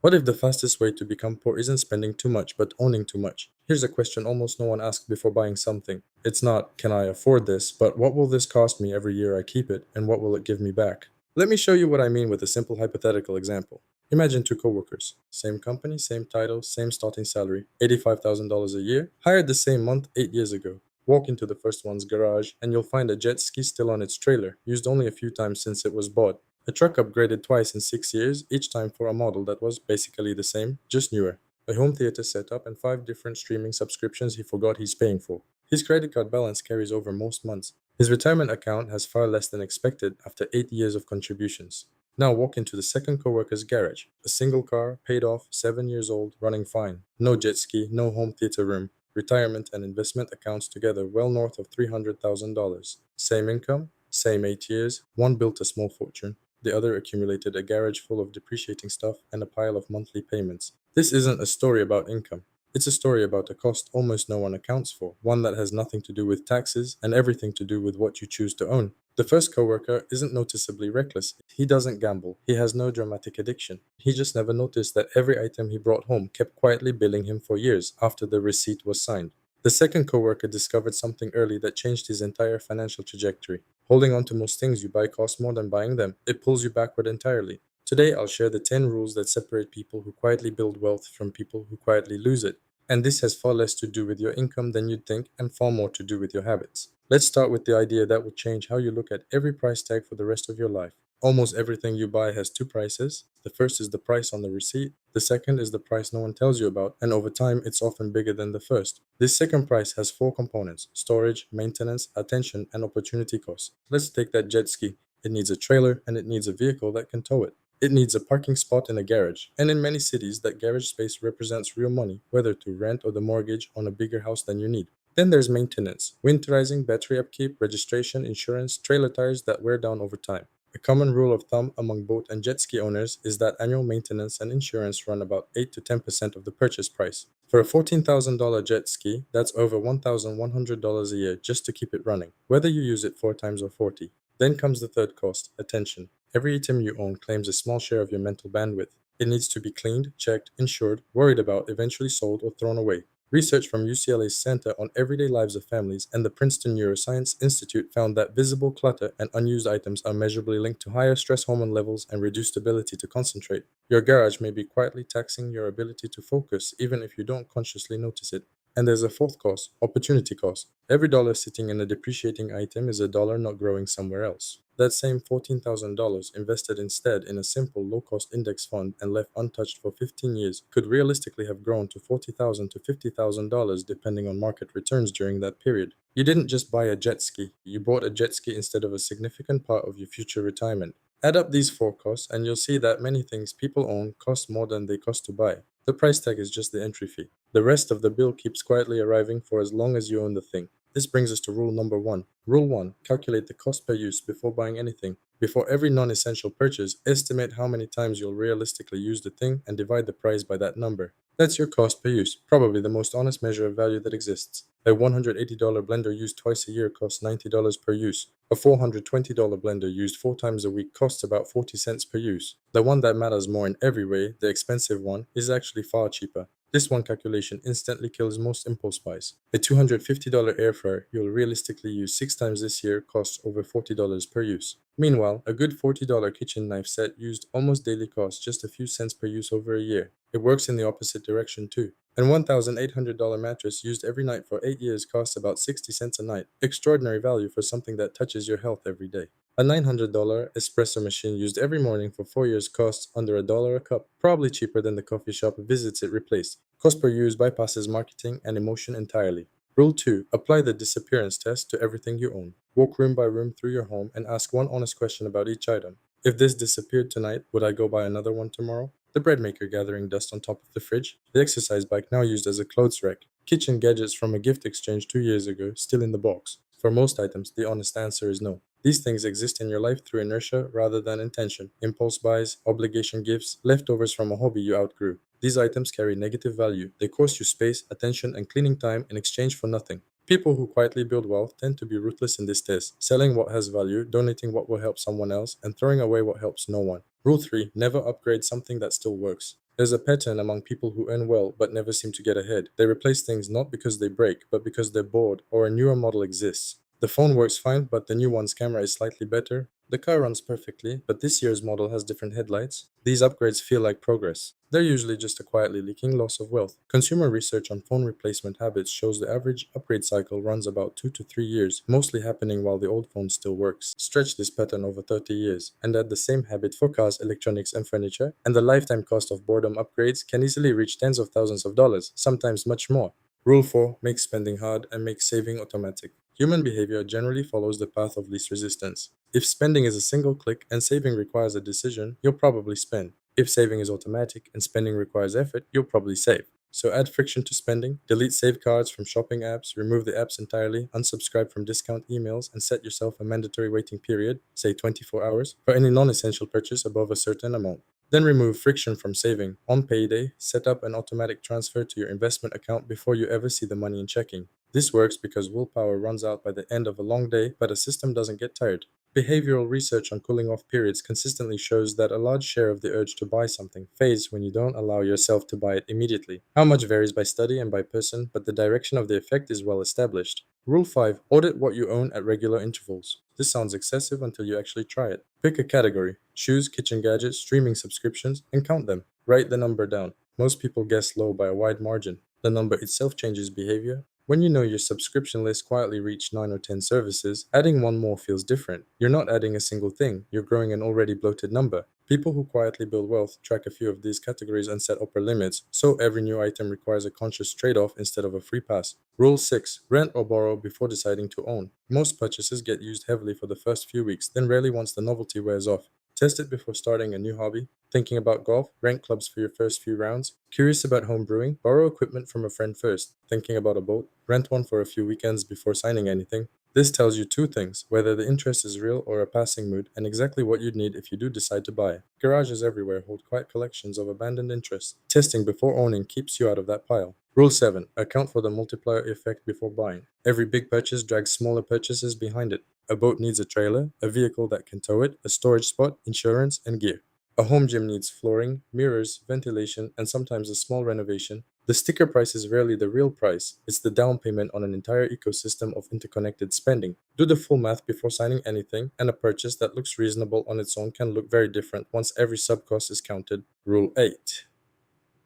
What if the fastest way to become poor isn't spending too much, but owning too much? Here's a question almost no one asks before buying something. It's not, can I afford this, but what will this cost me every year I keep it, and what will it give me back? Let me show you what I mean with a simple hypothetical example. Imagine two coworkers, same company, same title, same starting salary, $85,000 a year, hired the same month 8 years ago. Walk into the first one's garage, and you'll find a jet ski still on its trailer, used only a few times since it was bought. A truck upgraded twice in 6 years, each time for a model that was basically the same, just newer. A home theater setup and five different streaming subscriptions he forgot he's paying for. His credit card balance carries over most months. His retirement account has far less than expected after 8 years of contributions. Now walk into the second coworker's garage. A single car, paid off, 7 years old, running fine. No jet ski, no home theater room. Retirement and investment accounts together well north of $300,000. Same income, same 8 years. One built a small fortune. The other accumulated a garage full of depreciating stuff and a pile of monthly payments. This isn't a story about income. It's a story about a cost almost no one accounts for, one that has nothing to do with taxes and everything to do with what you choose to own. The first coworker isn't noticeably reckless. He doesn't gamble. He has no dramatic addiction. He just never noticed that every item he brought home kept quietly billing him for years after the receipt was signed. The second coworker discovered something early that changed his entire financial trajectory. Holding on to most things you buy costs more than buying them. It pulls you backward entirely. Today, I'll share the 10 rules that separate people who quietly build wealth from people who quietly lose it. And this has far less to do with your income than you'd think, and far more to do with your habits. Let's start with the idea that would change how you look at every price tag for the rest of your life. Almost everything you buy has two prices. The first is the price on the receipt, the second is the price no one tells you about, and over time it's often bigger than the first. This second price has four components: storage, maintenance, attention, and opportunity costs. Let's take that jet ski. It needs a trailer and it needs a vehicle that can tow it. It needs a parking spot in a garage, and in many cities, that garage space represents real money, whether to rent or the mortgage on a bigger house than you need. Then there's maintenance: winterizing, battery upkeep, registration, insurance, trailer tires that wear down over time. A common rule of thumb among boat and jet ski owners is that annual maintenance and insurance run about 8 to 10% of the purchase price. For a $14,000 jet ski, that's over $1,100 a year just to keep it running, whether you use it 4 times or 40. Then comes the third cost: attention. Every item you own claims a small share of your mental bandwidth. It needs to be cleaned, checked, insured, worried about, eventually sold, or thrown away. Research from UCLA's Center on Everyday Lives of Families and the Princeton Neuroscience Institute found that visible clutter and unused items are measurably linked to higher stress hormone levels and reduced ability to concentrate. Your garage may be quietly taxing your ability to focus, even if you don't consciously notice it. And there's a fourth cost: opportunity cost. Every dollar sitting in a depreciating item is a dollar not growing somewhere else. That same $14,000 invested instead in a simple low cost index fund and left untouched for 15 years could realistically have grown to $40,000 to $50,000 depending on market returns during that period. You didn't just buy a jet ski, you bought a jet ski instead of a significant part of your future retirement. Add up these four costs, and you'll see that many things people own cost more than they cost to buy. The price tag is just the entry fee. The rest of the bill keeps quietly arriving for as long as you own the thing. This brings us to rule number one. Rule 1: calculate the cost per use before buying anything. Before every non essential purchase, estimate how many times you'll realistically use the thing and divide the price by that number. That's your cost per use, probably the most honest measure of value that exists. A $180 blender used twice a year costs $90 per use. A $420 blender used 4 times a week costs about 40 cents per use. The one that matters more in every way, the expensive one, is actually far cheaper. This one calculation instantly kills most impulse buys. A $250 air fryer you'll realistically use 6 times this year costs over $40 per use. Meanwhile, a good $40 kitchen knife set used almost daily costs just a few cents per use over a year. It works in the opposite direction too. And $1,800 mattress used every night for 8 years costs about 60 cents a night. Extraordinary value for something that touches your health every day. A $900 espresso machine used every morning for 4 years costs under a dollar a cup, probably cheaper than the coffee shop visits it replaced. Cost per use bypasses marketing and emotion entirely. Rule 2: apply the disappearance test to everything you own. Walk room by room through your home and ask one honest question about each item. If this disappeared tonight, would I go buy another one tomorrow? The bread maker gathering dust on top of the fridge, the exercise bike now used as a clothes rack, kitchen gadgets from a gift exchange 2 years ago still in the box. For most items, the honest answer is no. These things exist in your life through inertia rather than intention. Impulse buys, obligation gifts, leftovers from a hobby you outgrew. These items carry negative value. They cost you space, attention, and cleaning time in exchange for nothing. People who quietly build wealth tend to be ruthless in this test, selling what has value, donating what will help someone else, and throwing away what helps no one. Rule 3: never upgrade something that still works. There's a pattern among people who earn well but never seem to get ahead. They replace things not because they break, but because they're bored or a newer model exists. The phone works fine, but the new one's camera is slightly better. The car runs perfectly, but this year's model has different headlights. These upgrades feel like progress. They're usually just a quietly leaking loss of wealth. Consumer research on phone replacement habits shows the average upgrade cycle runs about 2 to 3 years, mostly happening while the old phone still works. Stretch this pattern over 30 years, and add the same habit for cars, electronics, and furniture, and the lifetime cost of boredom upgrades can easily reach tens of thousands of dollars, sometimes much more. Rule 4: make spending hard and make saving automatic. Human behavior generally follows the path of least resistance. If spending is a single click and saving requires a decision, you'll probably spend. If saving is automatic and spending requires effort, you'll probably save. So add friction to spending, delete save cards from shopping apps, remove the apps entirely, unsubscribe from discount emails, and set yourself a mandatory waiting period, say 24 hours, for any non essential purchase above a certain amount. Then remove friction from saving. On payday, set up an automatic transfer to your investment account before you ever see the money in checking. This works because willpower runs out by the end of a long day, but a system doesn't get tired. Behavioral research on cooling off periods consistently shows that a large share of the urge to buy something fades when you don't allow yourself to buy it immediately. How much varies by study and by person, but the direction of the effect is well established. Rule 5: audit what you own at regular intervals. This sounds excessive until you actually try it. Pick a category: shoes, kitchen gadgets, streaming subscriptions, and count them. Write the number down. Most people guess low by a wide margin. The number itself changes behavior. When you know your subscription list quietly reached 9 or 10 services, adding one more feels different. You're not adding a single thing, you're growing an already bloated number. People who quietly build wealth track a few of these categories and set upper limits, so every new item requires a conscious trade off instead of a free pass. Rule 6: rent or borrow before deciding to own. Most purchases get used heavily for the first few weeks, then rarely once the novelty wears off. Test it before starting a new hobby. Thinking about golf? Rent clubs for your first few rounds. Curious about home brewing? Borrow equipment from a friend first. Thinking about a boat? Rent one for a few weekends before signing anything. This tells you two things: whether the interest is real or a passing mood, and exactly what you'd need if you do decide to buy. Garages everywhere hold quiet collections of abandoned interests. Testing before owning keeps you out of that pile. Rule 7: account for the multiplier effect before buying. Every big purchase drags smaller purchases behind it. A boat needs a trailer, a vehicle that can tow it, a storage spot, insurance, and gear. A home gym needs flooring, mirrors, ventilation, and sometimes a small renovation. The sticker price is rarely the real price, it's the down payment on an entire ecosystem of interconnected spending. Do the full math before signing anything, and a purchase that looks reasonable on its own can look very different once every sub cost is counted. Rule 8: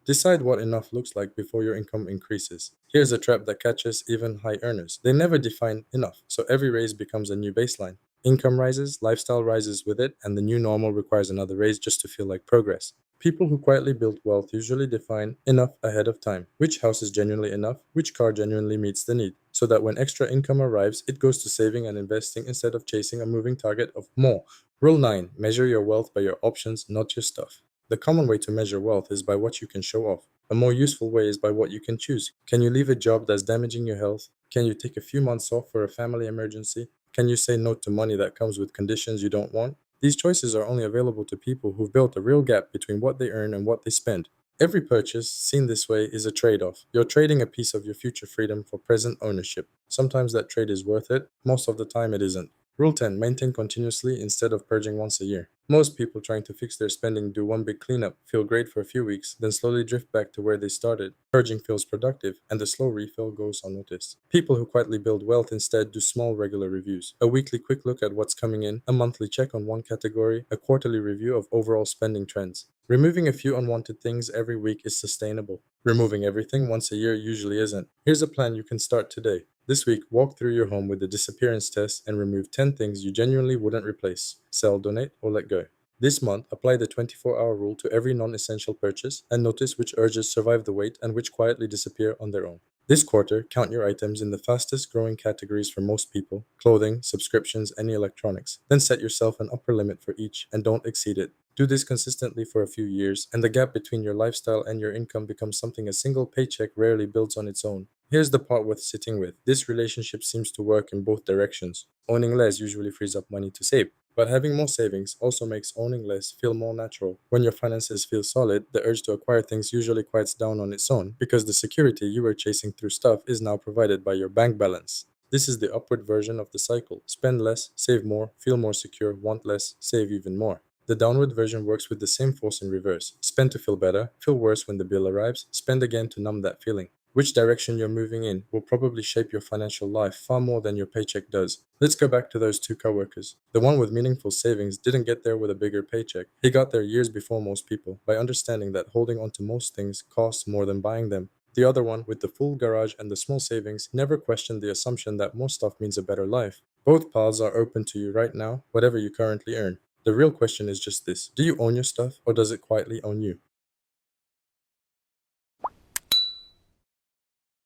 decide what enough looks like before your income increases. Here's a trap that catches even high earners. They never define enough, so every raise becomes a new baseline. Income rises, lifestyle rises with it, and the new normal requires another raise just to feel like progress. People who quietly build wealth usually define enough ahead of time. Which house is genuinely enough? Which car genuinely meets the need? So that when extra income arrives, it goes to saving and investing instead of chasing a moving target of more. Rule 9: measure your wealth by your options, not your stuff. The common way to measure wealth is by what you can show off. A more useful way is by what you can choose. Can you leave a job that's damaging your health? Can you take a few months off for a family emergency? Can you say no to money that comes with conditions you don't want? These choices are only available to people who've built a real gap between what they earn and what they spend. Every purchase, seen this way, is a trade off. You're trading a piece of your future freedom for present ownership. Sometimes that trade is worth it, most of the time it isn't. Rule 10: maintain continuously instead of purging once a year. Most people trying to fix their spending do one big cleanup, feel great for a few weeks, then slowly drift back to where they started. Purging feels productive, and the slow refill goes unnoticed. People who quietly build wealth instead do small regular reviews. A weekly quick look at what's coming in, a monthly check on one category, a quarterly review of overall spending trends. Removing a few unwanted things every week is sustainable. Removing everything once a year usually isn't. Here's a plan you can start today. This week, walk through your home with the disappearance test and remove 10 things you genuinely wouldn't replace, sell, donate, or let go. This month, apply the 24-hour rule to every non-essential purchase and notice which urges survive the wait and which quietly disappear on their own. This quarter, count your items in the fastest growing categories for most people: clothing, subscriptions, any electronics. Then set yourself an upper limit for each and don't exceed it. Do this consistently for a few years, and the gap between your lifestyle and your income becomes something a single paycheck rarely builds on its own. Here's the part worth sitting with. This relationship seems to work in both directions. Owning less usually frees up money to save, but having more savings also makes owning less feel more natural. When your finances feel solid, the urge to acquire things usually quiets down on its own because the security you were chasing through stuff is now provided by your bank balance. This is the upward version of the cycle. Spend less, save more, feel more secure, want less, save even more. The downward version works with the same force in reverse. Spend to feel better, feel worse when the bill arrives, spend again to numb that feeling. Which direction you're moving in will probably shape your financial life far more than your paycheck does. Let's go back to those two coworkers. The one with meaningful savings didn't get there with a bigger paycheck. He got there years before most people by understanding that holding on to most things costs more than buying them. The other one, with the full garage and the small savings, never questioned the assumption that more stuff means a better life. Both paths are open to you right now, whatever you currently earn. The real question is just this: do you own your stuff, or does it quietly own you?